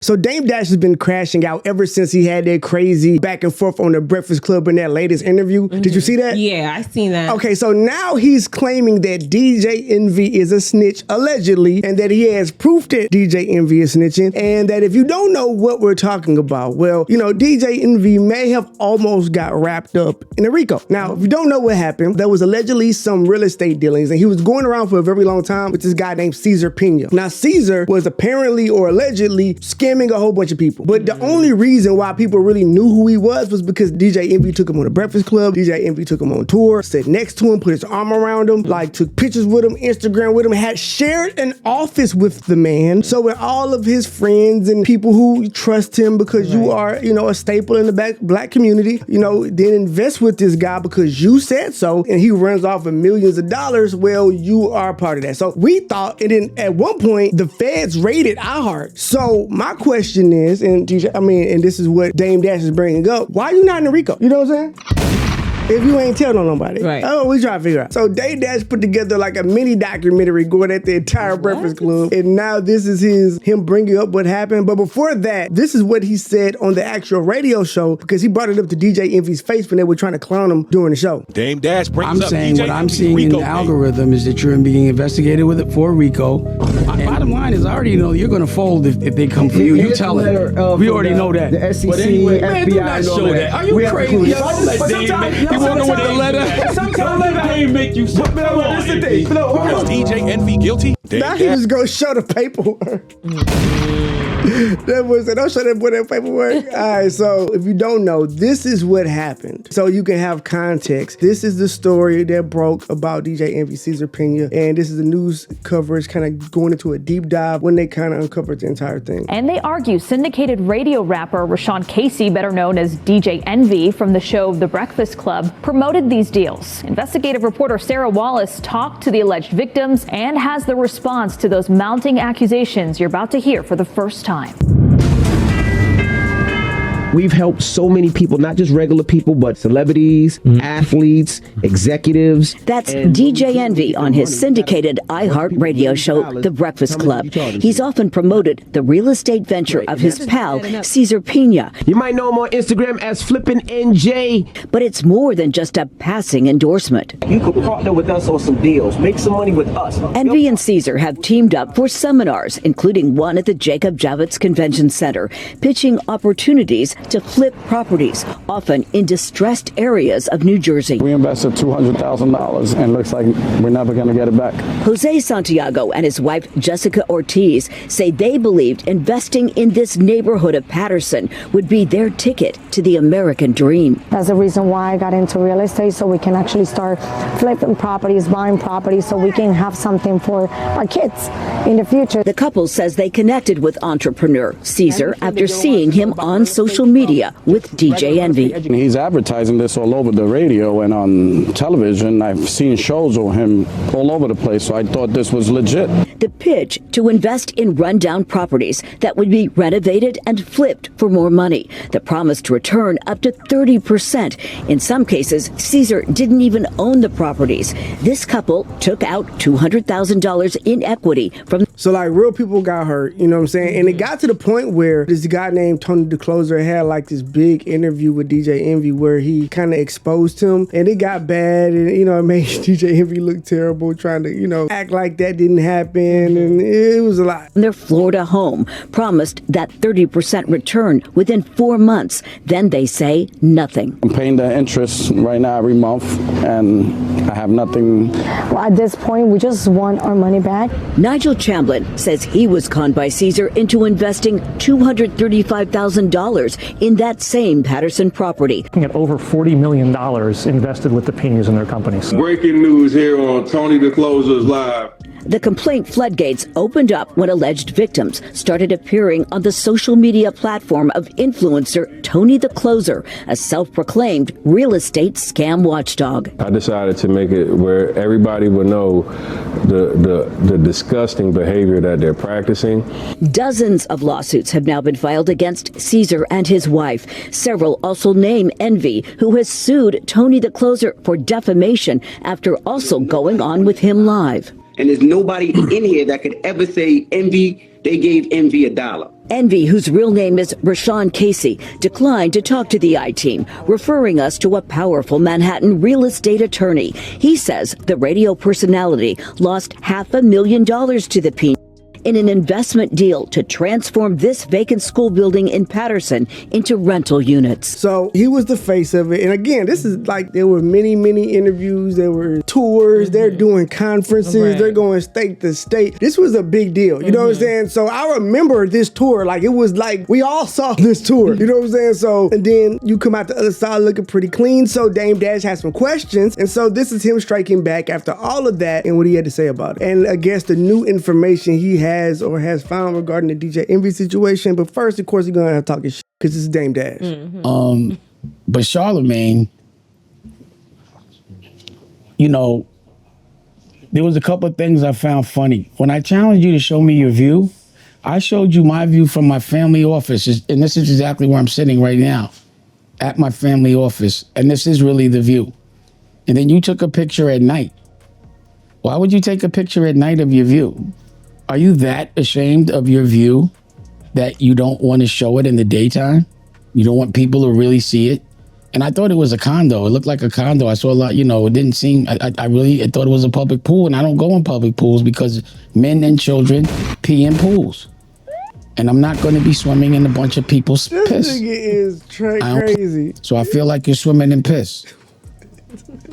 So Dame Dash has been crashing out ever since he had that crazy back and forth on the Breakfast Club in that latest interview. Mm-hmm. Did you see that? Yeah, I seen that. Okay, so now he's claiming that DJ Envy is a snitch, allegedly, and that he has proof that DJ Envy is snitching, and that if you don't know what we're talking about, well, you know, DJ Envy may have almost got wrapped up in a RICO. Now, if you don't know what happened, there was allegedly some real estate dealings, and he was going around for a very long time with this guy named Caesar Pena. Now, Caesar was apparently or allegedly scamming a whole bunch of people. But the only reason why people really knew who he was because DJ Envy took him on the Breakfast Club, DJ Envy took him on tour, sat next to him, put his arm around him, like took pictures with him, Instagram with him, had shared an office with the man. So with all of his friends and people who trust him because you are, you know, a staple in the black community, you know, then invest with this guy because you said so, and he runs off with millions of dollars, well, you are part of that. So we thought, and then at one point, the feds raided iHeart. So my question is, and DJ, and this is what Dame Dash is bringing up, why are you not in the RICO? You know what I'm saying? If you ain't telling nobody. Right. Oh, we trying to figure out. So Dame Dash put together like a mini documentary going at the entire Breakfast Club. And now this is him bringing up what happened. But before that, this is what he said on the actual radio show because he brought it up to DJ Envy's face when they were trying to clown him during the show. Dame Dash brings I'm up saying DJ what I'm Envy's seeing RICO in the algorithm is that you're being investigated with it for RICO. Bottom line is I already know you're going to fold if they come for you. You tell it. We already know that. The SEC, but anyway, FBI, man, do not show that. Are you crazy? You want to know what the letter? Sometimes Dame make you sick. That's the thing. Is DJ Envy guilty? Now he just go show the paperwork. That boy said, don't show that boy that paperwork. All right, so if you don't know, this is what happened. So you can have context. This is the story that broke about DJ Envy, Caesar Pena, and this is the news coverage kind of going into a deep dive when they kind of uncovered the entire thing. And they argue syndicated radio rapper Rashawn Casey, better known as DJ Envy from the show The Breakfast Club, promoted these deals. Investigative reporter Sarah Wallace talked to the alleged victims and has the response to those mounting accusations you're about to hear for the first time. We've helped so many people, not just regular people, but celebrities, athletes, executives. That's DJ Envy on his syndicated iHeart radio show, The Breakfast Club. He's often promoted the real estate venture of his pal, Caesar Pena. You might know him on Instagram as Flippin' NJ. But it's more than just a passing endorsement. You could partner with us on some deals, make some money with us. Envy and Caesar have teamed up for seminars, including one at the Jacob Javits Convention Center, pitching opportunities to flip properties, often in distressed areas of New Jersey. We invested $200,000 and looks like we're never going to get it back. Jose Santiago and his wife Jessica Ortiz say they believed investing in this neighborhood of Patterson would be their ticket to the American dream. That's the reason why I got into real estate, so we can actually start flipping properties, buying properties, so we can have something for our kids in the future. The couple says they connected with entrepreneur Caesar after seeing him on social media with DJ Envy. He's advertising this all over the radio and on television. I've seen shows of him all over the place, so I thought this was legit. The pitch to invest in rundown properties that would be renovated and flipped for more money. The promise to return up to 30%. In some cases, Caesar didn't even own the properties. This couple took out $200,000 in equity from. So like real people got hurt, you know what I'm saying? And it got to the point where this guy named Tony the Closer had like this big interview with DJ Envy where he kind of exposed him, and it got bad, and you know, it made DJ Envy look terrible trying to, you know, act like that didn't happen, and it was a lot. Their Florida home promised that 30% return within 4 months. Then they say nothing. I'm paying the interest right now every month, and I have nothing. Well, at this point, we just want our money back. Nigel Chamblin says he was conned by Caesar into investing $235,000 in that same Patterson property. At over $40 million invested with the Penas in their companies. Breaking news here on Tony the Closer's Live. The complaint floodgates opened up when alleged victims started appearing on the social media platform of influencer Tony the Closer, a self-proclaimed real estate scam watchdog. I decided to make it where everybody would know the disgusting behavior that they're practicing. Dozens of lawsuits have now been filed against Caesar and his wife. Several also name Envy, who has sued Tony the Closer for defamation after also going on with him live. And there's nobody in here that could ever say Envy they gave Envy $1. Envy, whose real name is Rashawn Casey, declined to talk to the I-Team, referring us to a powerful Manhattan real estate attorney. He says the radio personality lost $500,000 to the Pena in an investment deal to transform this vacant school building in Patterson into rental units. So he was the face of it. And again, this is like, there were many, many interviews. There were tours. They're doing conferences. They're going state to state. This was a big deal. You know what I'm saying? So I remember this tour. Like, it was like, we all saw this tour. You know what I'm saying? So, and then you come out the other side looking pretty clean. So Dame Dash has some questions. And so this is him striking back after all of that and what he had to say about it. And I guess the new information he has found regarding the DJ Envy situation. But first, of course, he's gonna have to talk his shit because it's Dame Dash. But Charlemagne, you know, there was a couple of things I found funny. When I challenged you to show me your view, I showed you my view from my family office. And this is exactly where I'm sitting right now, at my family office. And this is really the view. And then you took a picture at night. Why would you take a picture at night of your view? Are you that ashamed of your view that you don't want to show it in the daytime? You don't want people to really see it? And I thought it was a condo. It looked like a condo. I saw a lot, you know, it didn't seem, I thought it was a public pool, and I don't go in public pools because men and children pee in pools. And I'm not going to be swimming in a bunch of people's piss. This nigga is crazy. So I feel like you're swimming in piss.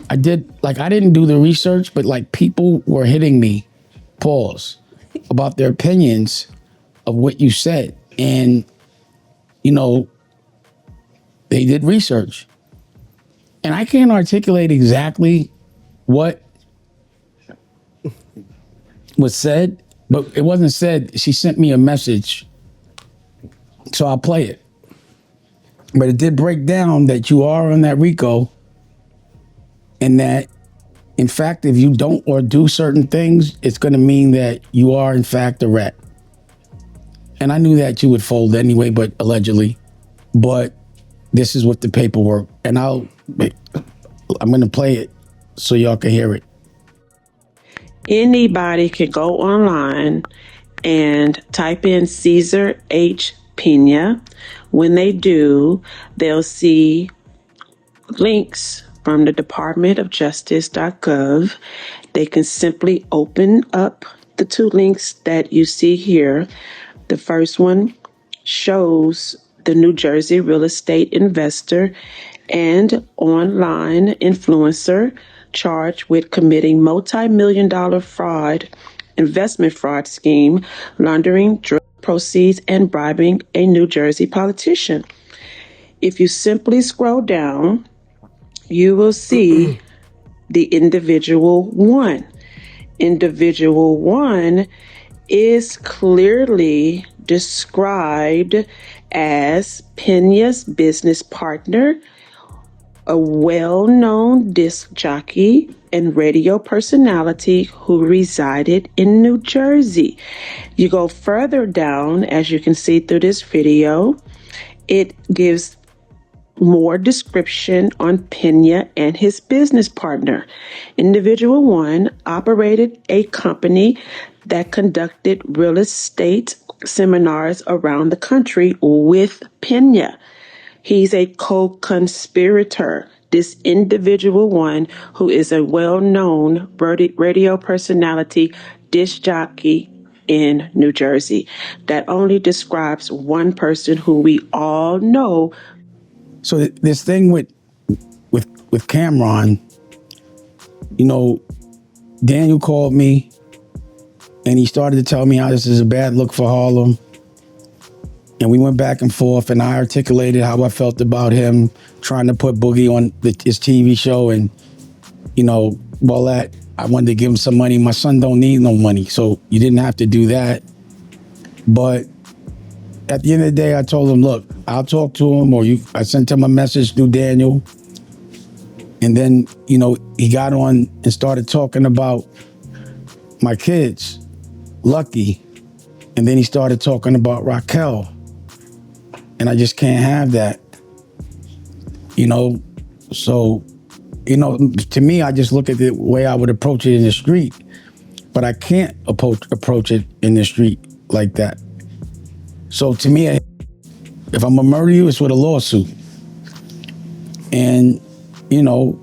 I didn't do the research, but like people were hitting me, pause, about their opinions of what you said. And, you know, they did research. And I can't articulate exactly what was said, but it wasn't said. She sent me a message, so I'll play it. But it did break down that you are on that RICO, and that, in fact, if you don't or do certain things, it's going to mean that you are, in fact, a rat. And I knew that you would fold anyway, but allegedly. But this is what the paperwork, and I'm going to play it so y'all can hear it. Anybody can go online and type in Cesar H. Pena. When they do, they'll see links from the Department of Justice.gov. They can simply open up the two links that you see here. The first one shows the New Jersey real estate investor and online influencer charged with committing multi-million-dollar investment fraud scheme, laundering drug proceeds, and bribing a New Jersey politician. If you simply scroll down, you will see the individual one. Individual one is clearly described as Pena's business partner, a well-known disc jockey and radio personality who resided in New Jersey. You go further down, as you can see through this video, it gives more description on Pena and his business partner. Individual one operated a company that conducted real estate seminars around the country with Pena. He's a co-conspirator. This individual one, who is a well-known radio personality, disc jockey in New Jersey. That only describes one person who we all know. So this thing with Cameron, you know, Daniel called me and he started to tell me how this is a bad look for Harlem. And we went back and forth, and I articulated how I felt about him trying to put Boogie on his TV show, and, you know, all that. I wanted to give him some money. My son don't need no money, so you didn't have to do that. But at the end of the day, I told him, look, I'll talk to him, I sent him a message through Daniel. And then, you know, he got on and started talking about my kids, Lucky. And then he started talking about Raquel. And I just can't have that, you know? So, you know, to me, I just look at the way I would approach it in the street, but I can't approach it in the street like that. So to me, if I'm gonna murder you, it's with a lawsuit. And, you know,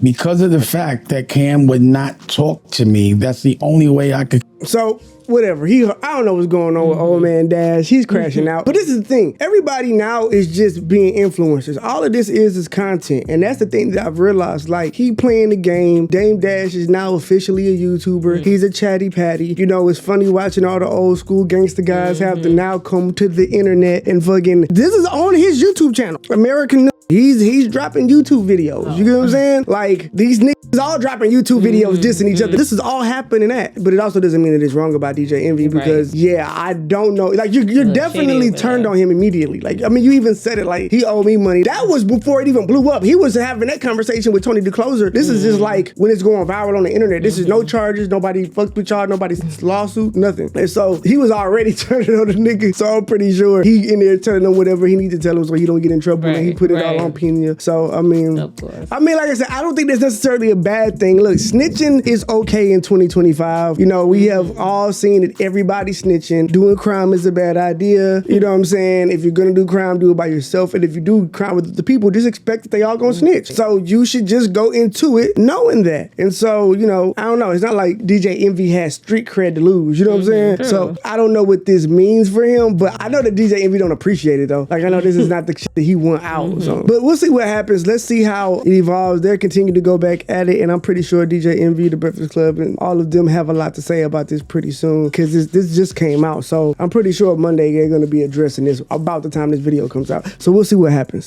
because of the fact that Cam would not talk to me, that's the only way I could. So, whatever. I don't know what's going on with old man Dash. He's crashing out. But this is the thing. Everybody now is just being influencers. All of this is content. And that's the thing that I've realized. Like, he playing the game. Dame Dash is now officially a YouTuber. He's a chatty patty. You know, it's funny watching all the old school gangster guys have to now come to the internet and fucking... This is on his YouTube channel. American... He's dropping YouTube videos. You get what I'm saying? Like, these niggas all dropping YouTube videos dissing each other. This is all happening at. But it also doesn't mean that it's wrong about DJ Envy because, yeah, I don't know. Like, you're definitely turned on him immediately. Like, I mean, you even said it like, he owed me money. That was before it even blew up. He was having that conversation with Tony DeCloser. This is just like when it's going viral on the internet. This is no charges. Nobody fucked with y'all. Nobody's lawsuit. Nothing. And so he was already turning on the nigga. So I'm pretty sure he in there telling him whatever he needs to tell him so he don't get in trouble. And he put it all on Pena. So, I mean, like I said, I don't think that's necessarily a bad thing. Look, snitching is okay in 2025. You know, we have all seen that everybody snitching. Doing crime is a bad idea. You know what I'm saying? If you're gonna do crime, do it by yourself. And if you do crime with the people, just expect that they all gonna snitch. So you should just go into it knowing that. And so, you know, I don't know. It's not like DJ Envy has street cred to lose. You know what I'm saying? True. So I don't know what this means for him, but I know that DJ Envy don't appreciate it though. Like, I know this is not the shit that he want out. So. But we'll see what happens. Let's see how it evolves. They're continuing to go back at it, and I'm pretty sure DJ Envy, The Breakfast Club, and all of them have a lot to say about this pretty soon because this just came out. So I'm pretty sure Monday they're going to be addressing this about the time this video comes out. So we'll see what happens.